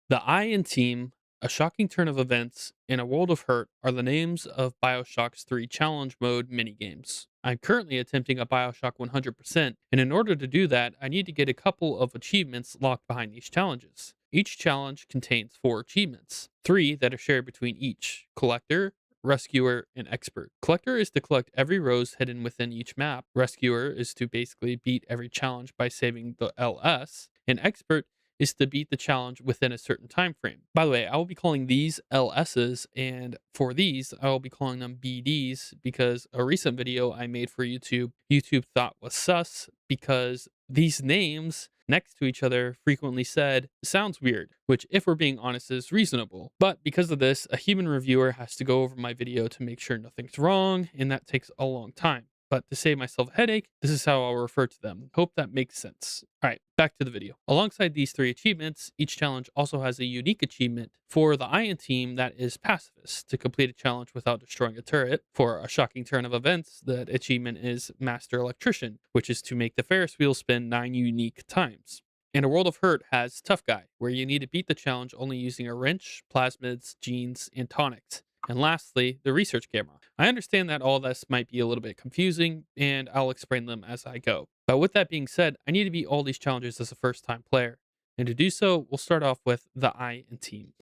The Eye and Team, A Shocking Turn of Events, and A World of Hurt are the names of BioShock's three challenge mode minigames. I'm currently attempting a BioShock 100%, and in order to do that, I need to get a couple of achievements locked behind these challenges. Each challenge contains four achievements, three that are shared between each: Collector, Rescuer, and Expert. Collector is to collect every rose hidden within each map. Rescuer is to basically beat every challenge by saving the LS. And Expert is to beat the challenge within a certain time frame. By the way, I will be calling these LSs, and for these, I will be calling them BDs because a recent video I made for YouTube thought was sus because these names next to each other frequently said sounds weird, which, if we're being honest, is reasonable. But because of this, a human reviewer has to go over my video to make sure nothing's wrong, and that takes a long time. But to save myself a headache, this is how I'll refer to them. Hope that makes sense. All right, back to the video. Alongside these three achievements, each challenge also has a unique achievement for the Iron Team that is pacifist. To complete a challenge without destroying a turret, for a shocking turn of events, that achievement is Master Electrician, which is to make the Ferris wheel spin 9 unique times. And A World of Hurt has Tough Guy, where you need to beat the challenge only using a wrench, plasmids, genes, and tonics. And lastly, the research camera. I understand that all this might be a little bit confusing, and I'll explain them as I go. But with that being said, I need to beat all these challenges as a first time player. And to do so, we'll start off with the Eye and Team.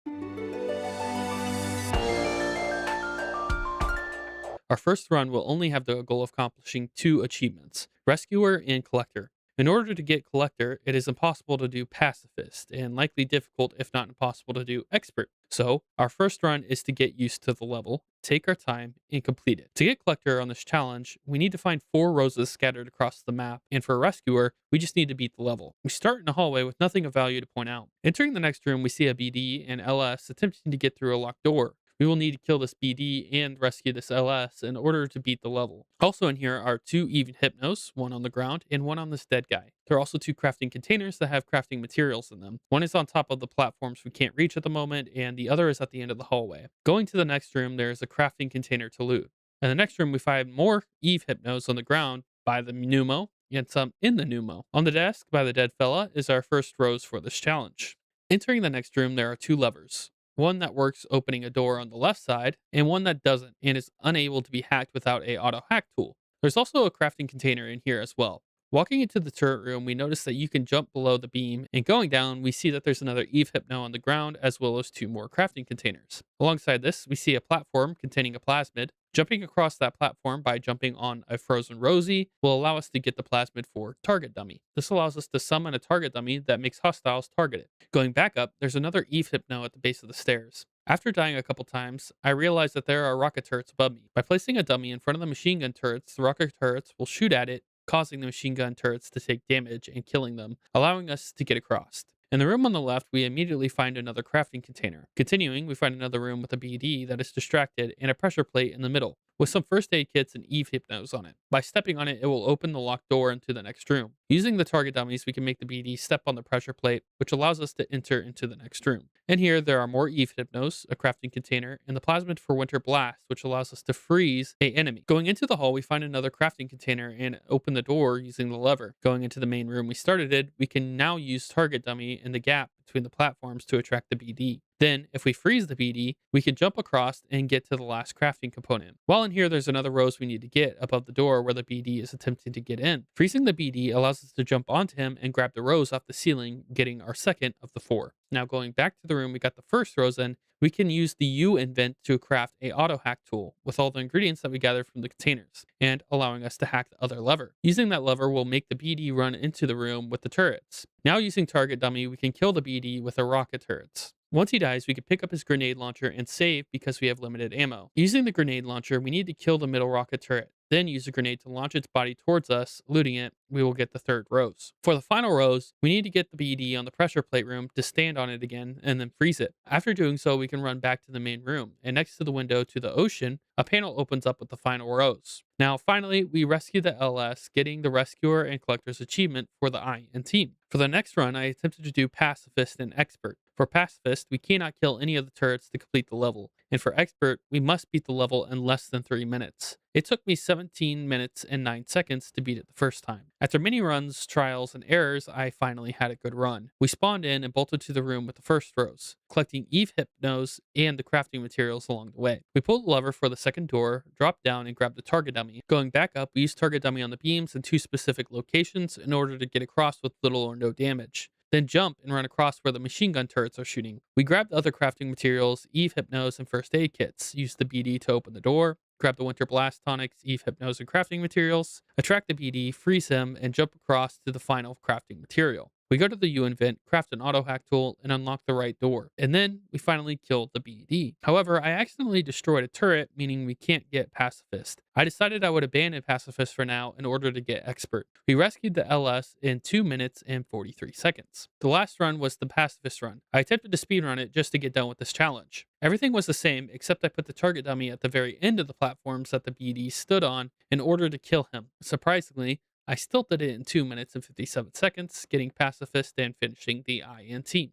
Our first run will only have the goal of accomplishing two achievements: Rescuer and Collector. In order to get Collector, it is impossible to do Pacifist, and likely difficult, if not impossible, to do Expert. So, our first run is to get used to the level, take our time, and complete it. To get Collector on this challenge, we need to find four roses scattered across the map, and for Rescuer, we just need to beat the level. We start in a hallway with nothing of value to point out. Entering the next room, we see a BD and LS attempting to get through a locked door. We will need to kill this BD and rescue this LS in order to beat the level. Also in here are two even Hypnos, one on the ground and one on this dead guy. There are also two crafting containers that have crafting materials in them. One is on top of the platforms we can't reach at the moment, and the other is at the end of the hallway. Going to the next room, there is a crafting container to loot. In the next room, we find more Eve Hypnos on the ground by the pneumo and some in the pneumo. On the desk by the dead fella is our first rose for this challenge. Entering the next room, there are two levers: one that works opening a door on the left side, and one that doesn't and is unable to be hacked without a auto hack tool. There's also a crafting container in here as well. Walking into the turret room, we notice that you can jump below the beam, and going down, we see that there's another Eve Hypno on the ground, as well as two more crafting containers. Alongside this, we see a platform containing a plasmid. Jumping across that platform by jumping on a frozen Rosie will allow us to get the plasmid for target dummy. This allows us to summon a target dummy that makes hostiles targeted. Going back up, there's another Eve Hypno at the base of the stairs. After dying a couple times, I realized that there are rocket turrets above me. By placing a dummy in front of the machine gun turrets, the rocket turrets will shoot at it, causing the machine gun turrets to take damage and killing them, allowing us to get across. In the room on the left, we immediately find another crafting container. Continuing, we find another room with a BD that is distracted and a pressure plate in the middle, with some first aid kits and Eve Hypnos on it. By stepping on it, it will open the locked door into the next room. Using the target dummies, we can make the BD step on the pressure plate, which allows us to enter into the next room. In here, there are more Eve Hypnos, a crafting container, and the plasmid for Winter Blast, which allows us to freeze a enemy. Going into the hall, we find another crafting container and open the door using the lever. Going into the main room we started in, we can now use target dummy in the gap between the platforms to attract the BD. Then, if we freeze the BD, we can jump across and get to the last crafting component. While in here, there's another rose we need to get above the door where the BD is attempting to get in. Freezing the BD allows us to jump onto him and grab the rose off the ceiling, getting our second of the four. Now going back to the room we got the first rose in, we can use the U invent to craft a auto hack tool with all the ingredients that we gathered from the containers, and allowing us to hack the other lever. Using that lever will make the BD run into the room with the turrets. Now using target dummy, we can kill the BD with the rocket turrets. Once he dies, we can pick up his grenade launcher and save because we have limited ammo. Using the grenade launcher, we need to kill the middle rocket turret, then use a grenade to launch its body towards us. Looting it, we will get the third rose. For the final rose, we need to get the BD on the pressure plate room to stand on it again and then freeze it. After doing so, we can run back to the main room, and next to the window to the ocean, a panel opens up with the final rose. Now, finally, we rescue the LS, getting the Rescuer and Collector's achievement for the Eye and Team. For the next run, I attempted to do Pacifist and Expert. For Pacifist, we cannot kill any of the turrets to complete the level, and for Expert, we must beat the level in less than 3 minutes. It took me 17 minutes and 9 seconds to beat it the first time. After many runs, trials, and errors, I finally had a good run. We spawned in and bolted to the room with the first rose, collecting Eve Hypnos and the crafting materials along the way. We pulled the lever for the second door, dropped down, and grabbed the target dummy. Going back up, we used target dummy on the beams in two specific locations in order to get across with little or no damage. Then jump and run across where the machine gun turrets are shooting. We grabbed other crafting materials, Eve Hypnos, and first aid kits, used the BD to open the door, grab the Winter Blast tonics, Eve Hypnos, and crafting materials, attract the BD, freeze him, and jump across to the final crafting material. We go to the UN vent, craft an auto hack tool, and unlock the right door. And then we finally killed the BD. However, I accidentally destroyed a turret, meaning we can't get Pacifist. I decided I would abandon Pacifist for now in order to get Expert. We rescued the LS in 2 minutes and 43 seconds. The last run was the Pacifist run. I attempted to speedrun it just to get done with this challenge. Everything was the same, except I put the target dummy at the very end of the platforms that the BD stood on in order to kill him. Surprisingly, I still did it in 2 minutes and 57 seconds, getting Pacifist and finishing the INT.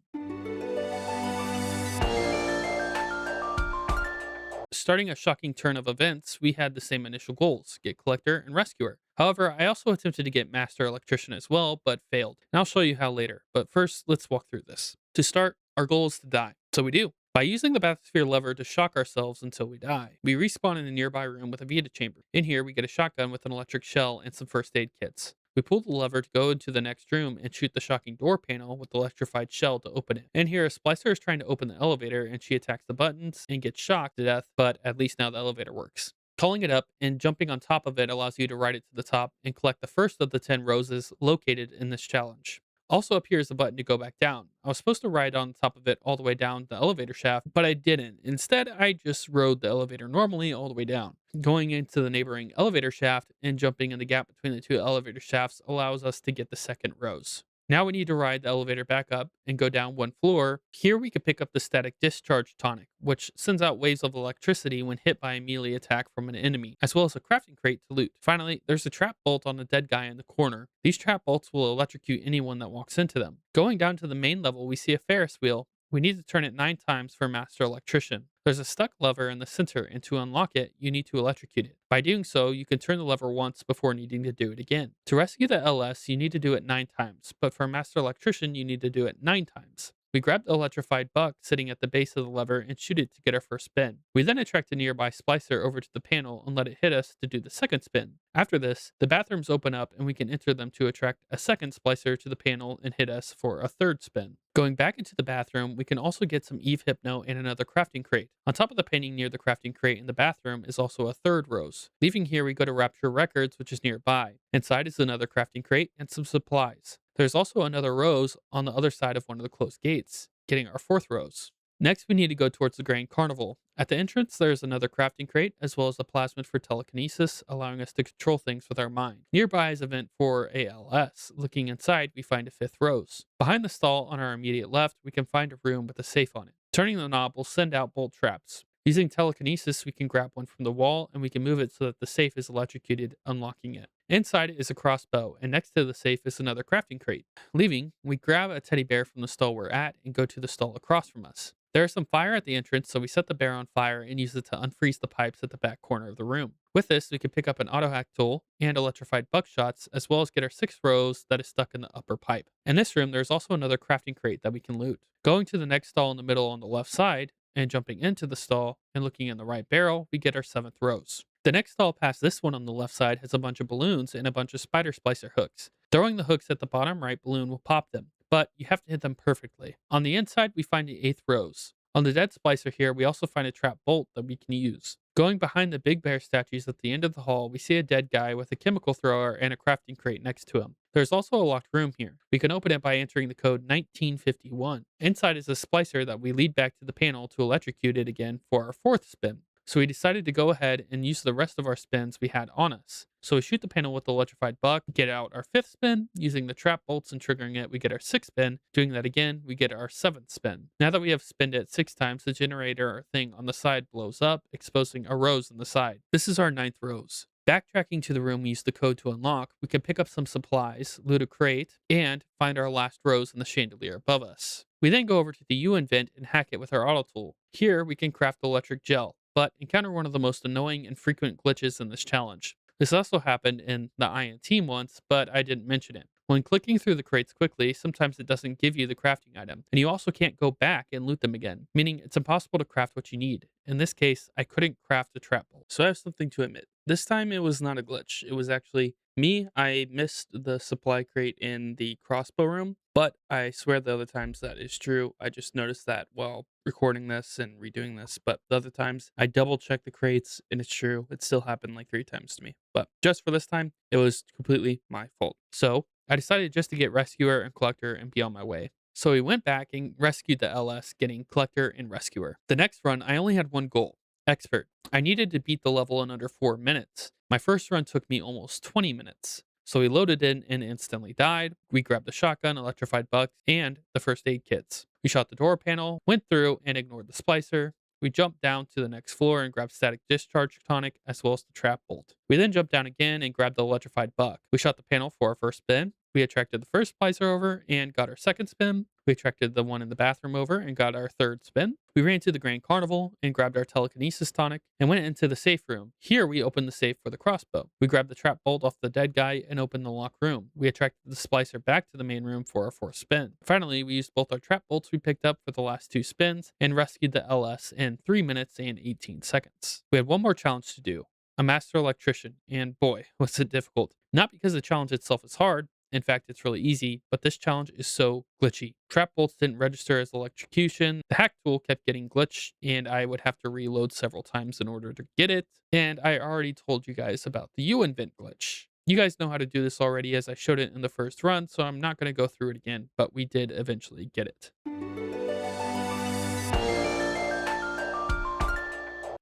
Starting a shocking turn of events, we had the same initial goals: get Collector and Rescuer. However, I also attempted to get Master Electrician as well, but failed. And I'll show you how later. But first, let's walk through this. To start, our goal is to die. So we do. By using the bathysphere lever to shock ourselves until we die, we respawn in a nearby room with a Vita chamber. In here, we get a shotgun with an electric shell and some first aid kits. We pull the lever to go into the next room and shoot the shocking door panel with the electrified shell to open it. In here, a splicer is trying to open the elevator and she attacks the buttons and gets shocked to death, but at least now the elevator works. Calling it up and jumping on top of it allows you to ride it to the top and collect the first of the 10 roses located in this challenge. Also up here is the button to go back down. I was supposed to ride on top of it all the way down the elevator shaft, but I didn't. Instead, I just rode the elevator normally all the way down. Going into the neighboring elevator shaft and jumping in the gap between the two elevator shafts allows us to get the second rose. Now we need to ride the elevator back up and go down one floor. Here we can pick up the static discharge tonic, which sends out waves of electricity when hit by a melee attack from an enemy, as well as a crafting crate to loot. Finally, there's a trap bolt on the dead guy in the corner. These trap bolts will electrocute anyone that walks into them. Going down to the main level, we see a Ferris wheel. We need to turn it 9 times for Master Electrician. There's a stuck lever in the center, and to unlock it, you need to electrocute it. By doing so, you can turn the lever once before needing to do it again. To rescue the LS, you need to do it 9 times, but for Master Electrician, you need to do it 9 times. We grab the electrified buck sitting at the base of the lever and shoot it to get our first spin. We then attract a nearby splicer over to the panel and let it hit us to do the second spin. After this, the bathrooms open up and we can enter them to attract a second splicer to the panel and hit us for a third spin. Going back into the bathroom, we can also get some Eve Hypno and another crafting crate. On top of the painting near the crafting crate in the bathroom is also a third rose. Leaving here, we go to Rapture Records, which is nearby. Inside is another crafting crate and some supplies. There's also another rose on the other side of one of the closed gates, getting our fourth rose. Next, we need to go towards the Grand Carnival. At the entrance, there's another crafting crate, as well as a plasmid for telekinesis, allowing us to control things with our mind. Nearby is a vent for ALS. Looking inside, we find a 5th rose. Behind the stall on our immediate left, we can find a room with a safe on it. Turning the knob will send out bolt traps. Using telekinesis, we can grab one from the wall, and we can move it so that the safe is electrocuted, unlocking it. Inside is a crossbow, and next to the safe is another crafting crate. Leaving, we grab a teddy bear from the stall we're at and go to the stall across from us. There is some fire at the entrance, so we set the bear on fire and use it to unfreeze the pipes at the back corner of the room. With this, we can pick up an auto hack tool and electrified buckshots, as well as get our 6th rose that is stuck in the upper pipe. In this room, there's also another crafting crate that we can loot. Going to the next stall in the middle on the left side, and jumping into the stall and looking in the right barrel, we get our 7th rose. The next stall past this one on the left side has a bunch of balloons and a bunch of spider splicer hooks. Throwing the hooks at the bottom right balloon will pop them, but you have to hit them perfectly. On the inside, we find the 8th rose. On the dead splicer here, we also find a trap bolt that we can use. Going behind the big bear statues at the end of the hall, we see a dead guy with a chemical thrower and a crafting crate next to him. There's also a locked room here. We can open it by entering the code 1951. Inside is a splicer that we lead back to the panel to electrocute it again for our 4th spin. So we decided to go ahead and use the rest of our spins we had on us. So we shoot the panel with the electrified buck, get out our 5th spin. Using the trap bolts and triggering it, we get our 6th spin. Doing that again, we get our 7th spin. Now that we have spinned it 6 times, the generator thing on the side blows up, exposing a rose in the side. This is our 9th rose. Backtracking to the room we used the code to unlock, we can pick up some supplies, loot a crate, and find our last rose in the chandelier above us. We then go over to the UN vent and hack it with our auto tool. Here we can craft electric gel. but encountered one of the most annoying and frequent glitches in this challenge. This also happened in the Iron Team once, but I didn't mention it. When clicking through the crates quickly, sometimes it doesn't give you the crafting item, and you also can't go back and loot them again, meaning it's impossible to craft what you need. In this case, I couldn't craft a trap bolt. So I have something to admit. This time it was not a glitch. It was actually me. I missed the supply crate in the crossbow room, but I swear the other times that is true. I just noticed that while recording this and redoing this, but the other times I double checked the crates and it's true. It still happened like 3 times to me. But just for this time, it was completely my fault. So I decided just to get Rescuer and Collector and be on my way. So we went back and rescued the LS, getting Collector and Rescuer. The next run, I only had one goal: Expert. I needed to beat the level in under 4 minutes. My first run took me almost 20 minutes. So we loaded in and instantly died. We grabbed the shotgun, electrified bugs, and the first aid kits. We shot the door panel, went through and ignored the splicer. We jumped down to the next floor and grabbed static discharge tonic as well as the trap bolt. We then jumped down again and grabbed the electrified buck. We shot the panel for our first spin. We attracted the first splicer over and got our second spin. We attracted the one in the bathroom over and got our third spin. We ran to the Grand Carnival and grabbed our telekinesis tonic and went into the safe room. Here we opened the safe for the crossbow. We grabbed the trap bolt off the dead guy and opened the locked room. We attracted the splicer back to the main room for our fourth spin. Finally, we used both our trap bolts we picked up for the last 2 spins and rescued the LS in 3 minutes and 18 seconds. We had one more challenge to do: a master electrician, and boy, was it difficult. Not because the challenge itself is hard. In fact, it's really easy, but this challenge is so glitchy. Trap bolts didn't register as electrocution, the hack tool kept getting glitched, and I would have to reload several times in order to get it, and I already told you guys about the U-invent glitch. You guys know how to do this already as I showed it in the first run, so I'm not going to go through it again, but we did eventually get it.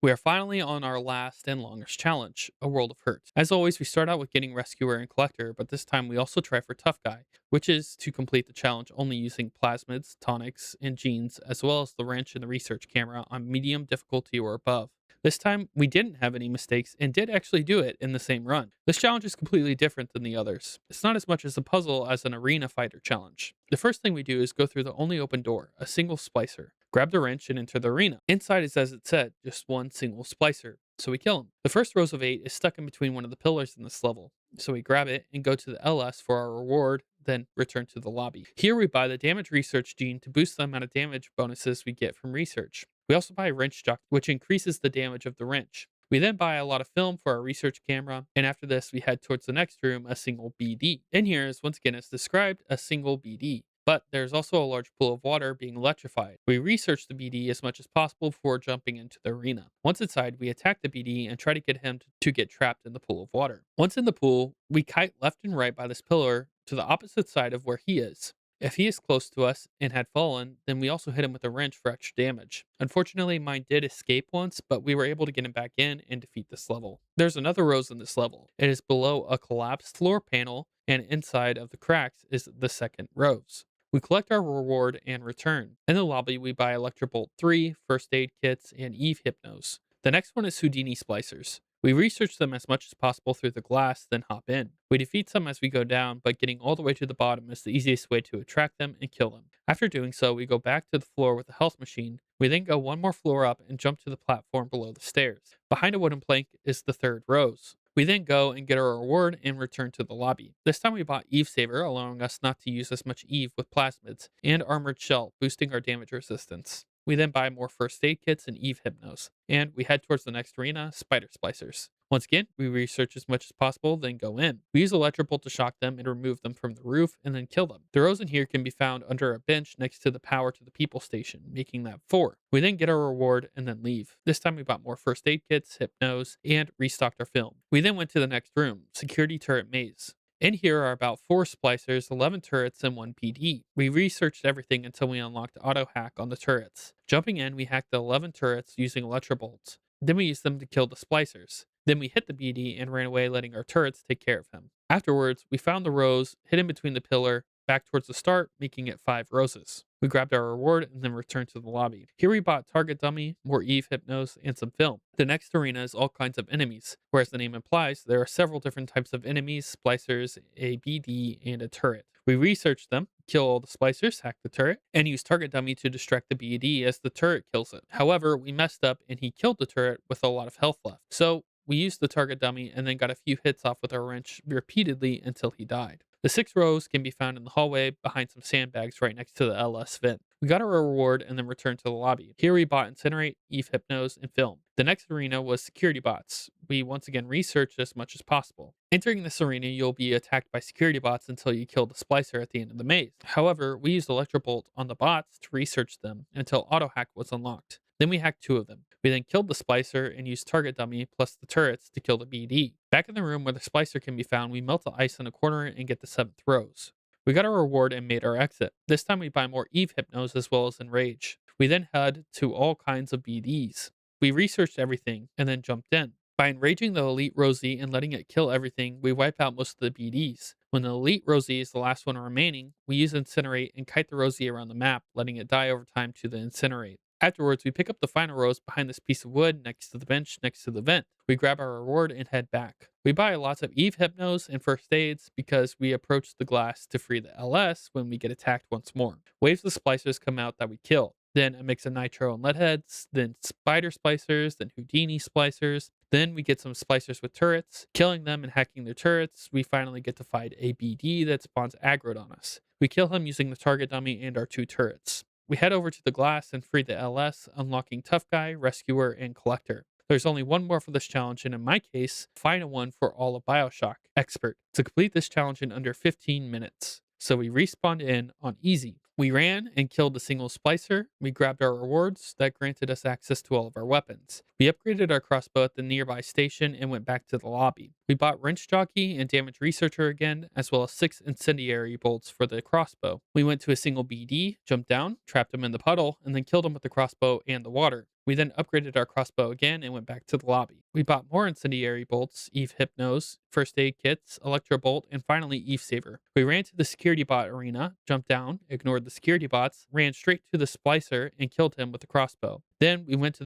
We are finally on our last and longest challenge, a world of hurt. As always, we start out with getting Rescuer and Collector, but this time we also try for Tough Guy, which is to complete the challenge only using plasmids, tonics, and genes, as well as the wrench and the research camera on medium difficulty or above. This time, we didn't have any mistakes and did actually do it in the same run. This challenge is completely different than the others. It's not as much as a puzzle as an arena fighter challenge. The first thing we do is go through the only open door, a single splicer. Grab the wrench and enter the arena. Inside is as it said, just one single splicer. So we kill him. The first rows of 8 is stuck in between one of the pillars in this level. So we grab it and go to the LS for our reward, then return to the lobby. Here we buy the damage research gene to boost the amount of damage bonuses we get from research. We also buy a wrench jock, which increases the damage of the wrench. We then buy a lot of film for our research camera, and after this we head towards the next room, a single BD. In here is once again as described, a single BD. But there's also a large pool of water being electrified. We research the BD as much as possible before jumping into the arena. Once inside, we attack the BD and try to get him to get trapped in the pool of water. Once in the pool, we kite left and right by this pillar to the opposite side of where he is. If he is close to us and had fallen, then we also hit him with a wrench for extra damage. Unfortunately, mine did escape once, but we were able to get him back in and defeat this level. There's another rose in this level. It is below a collapsed floor panel, and inside of the cracks is the second rose. We collect our reward and return. In the lobby, we buy Electrobolt 3, first aid kits, and Eve Hypnos. The next one is Houdini splicers. We research them as much as possible through the glass, then hop in. We defeat some as we go down, but getting all the way to the bottom is the easiest way to attract them and kill them. After doing so, we go back to the floor with the health machine. We then go one more floor up and jump to the platform below the stairs. Behind a wooden plank is the third rose. We then go and get our reward and return to the lobby. This time we bought Eve Saver, allowing us not to use as much Eve with plasmids, and Armored Shell, boosting our damage resistance. We then buy more first aid kits and Eve Hypnos, and we head towards the next arena, Spider Splicers. Once again, we research as much as possible, then go in. We use Electrobolt to shock them and remove them from the roof, and then kill them. The rose in here can be found under a bench next to the power to the people station, making that 4. We then get our reward and then leave. This time we bought more first aid kits, Hypnos, and restocked our film. We then went to the next room, Security Turret Maze. In here are about 4 splicers, 11 turrets, and 1 PD. We researched everything until we unlocked auto hack on the turrets. Jumping in, we hacked the 11 turrets using Electrobolts. Then we used them to kill the splicers. Then we hit the BD and ran away, letting our turrets take care of him. Afterwards, we found the rose, hid in between the pillar, back towards the start, making it 5 roses. We grabbed our reward and then returned to the lobby. Here we bought Target Dummy, more Eve Hypnos, and some film. The next arena is all kinds of enemies. Whereas the name implies, there are several different types of enemies, splicers, a BD, and a turret. We research them, kill all the splicers, hack the turret, and use target dummy to distract the BD as the turret kills it. However, we messed up and he killed the turret with a lot of health left. So we used the target dummy and then got a few hits off with our wrench repeatedly until he died. The 6 rows can be found in the hallway behind some sandbags right next to the LS vent. We got our reward and then returned to the lobby. Here we bought Incinerate, Eve Hypnose, and Film. The next arena was security bots. We once again researched as much as possible. Entering this arena, you'll be attacked by security bots until you kill the splicer at the end of the maze. However, we used Electrobolt on the bots to research them until auto hack was unlocked. Then we hacked 2 of them. We then killed the splicer and used target dummy plus the turrets to kill the BD. Back in the room where the splicer can be found, we melt the ice in a corner and get the 7th rose. We got our reward and made our exit. This time we buy more Eve Hypnose as well as Enrage. We then head to all kinds of BDs. We researched everything and then jumped in. By enraging the Elite Rosie and letting it kill everything, we wipe out most of the BDs. When the Elite Rosie is the last one remaining, we use Incinerate and kite the Rosie around the map, letting it die over time to the Incinerate. Afterwards, we pick up the final rose behind this piece of wood next to the bench next to the vent. We grab our reward and head back. We buy lots of Eve Hypnos and first aids because we approach the glass to free the LS when we get attacked once more. Waves of splicers come out that we kill. Then a mix of nitro and lead heads, then spider splicers, then Houdini splicers. Then we get some splicers with turrets. Killing them and hacking their turrets, we finally get to fight a BD that spawns aggroed on us. We kill him using the target dummy and our 2 turrets. We head over to the glass and free the LS, unlocking Tough Guy, Rescuer, and Collector. There's only one more for this challenge, and in my case, final one for all of BioShock, Expert, to complete this challenge in under 15 minutes. So we respawned in on easy. We ran and killed the single splicer. We grabbed our rewards that granted us access to all of our weapons. We upgraded our crossbow at the nearby station and went back to the lobby. We bought Wrench Jockey and Damage Researcher again, as well as 6 incendiary bolts for the crossbow. We went to a single BD, jumped down, trapped him in the puddle, and then killed him with the crossbow and the water. We then upgraded our crossbow again and went back to the lobby. We bought more incendiary bolts, Eve Hypnose, first aid kits, Electro Bolt, and finally Eve Saver. We ran to the security bot arena, jumped down, ignored the security bots, ran straight to the splicer, and killed him with the crossbow. Then we went to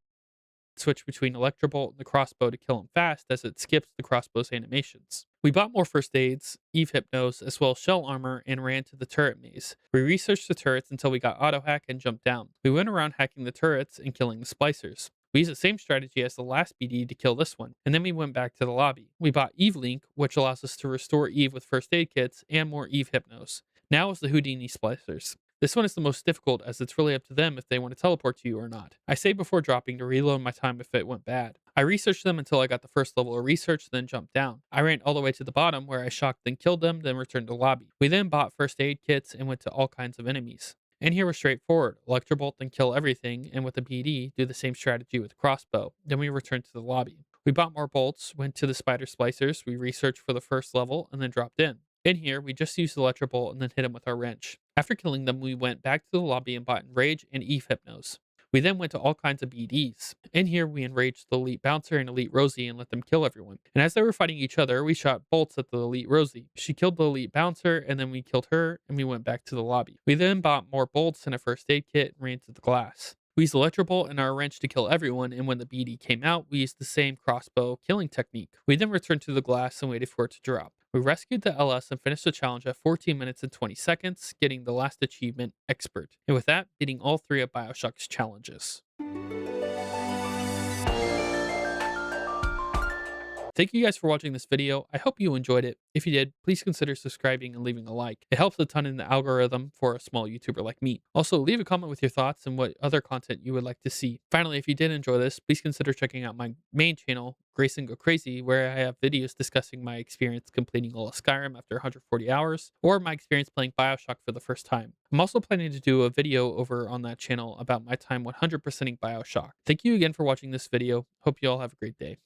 switch between Electrobolt and the crossbow to kill him fast as it skips the crossbow's animations. We bought more first aids, Eve Hypnose, as well as shell armor and ran to the turret maze. We researched the turrets until we got auto hack and jumped down. We went around hacking the turrets and killing the splicers. We used the same strategy as the last BD to kill this one, and then we went back to the lobby. We bought Eve Link, which allows us to restore Eve with first aid kits and more Eve Hypnose. Now is the Houdini splicers. This one is the most difficult as it's really up to them if they want to teleport to you or not. I say before dropping to reload my time if it went bad. I researched them until I got the first level of research, then jumped down. I ran all the way to the bottom where I shocked then killed them, then returned to the lobby. We then bought first aid kits and went to all kinds of enemies. And here was straightforward. Electrobolt then kill everything, and with the BD, do the same strategy with the crossbow. Then we returned to the lobby. We bought more bolts, went to the spider splicers, we researched for the first level, and then dropped in. In here, we just used the Electrobolt and then hit him with our wrench. After killing them, we went back to the lobby and bought Enrage and Eve Hypnose. We then went to all kinds of BDs. In here, we enraged the Elite Bouncer and Elite Rosie and let them kill everyone. And as they were fighting each other, we shot bolts at the Elite Rosie. She killed the Elite Bouncer, and then we killed her, and we went back to the lobby. We then bought more bolts and a first aid kit and ran to the glass. We used Electrobolt and our wrench to kill everyone, and when the BD came out, we used the same crossbow killing technique. We then returned to the glass and waited for it to drop. We rescued the LS and finished the challenge at 14 minutes and 20 seconds, getting the last achievement, Expert. And with that, beating all 3 of BioShock's challenges. Thank you guys for watching this video. I hope you enjoyed it. If you did, please consider subscribing and leaving a like. It helps a ton in the algorithm for a small YouTuber like me. Also, leave a comment with your thoughts and what other content you would like to see. Finally, if you did enjoy this, please consider checking out my main channel, graysongokrazy, where I have videos discussing my experience completing all of Skyrim after 140 hours, or my experience playing BioShock for the first time. I'm also planning to do a video over on that channel about my time 100%ing BioShock. Thank you again for watching this video. Hope you all have a great day.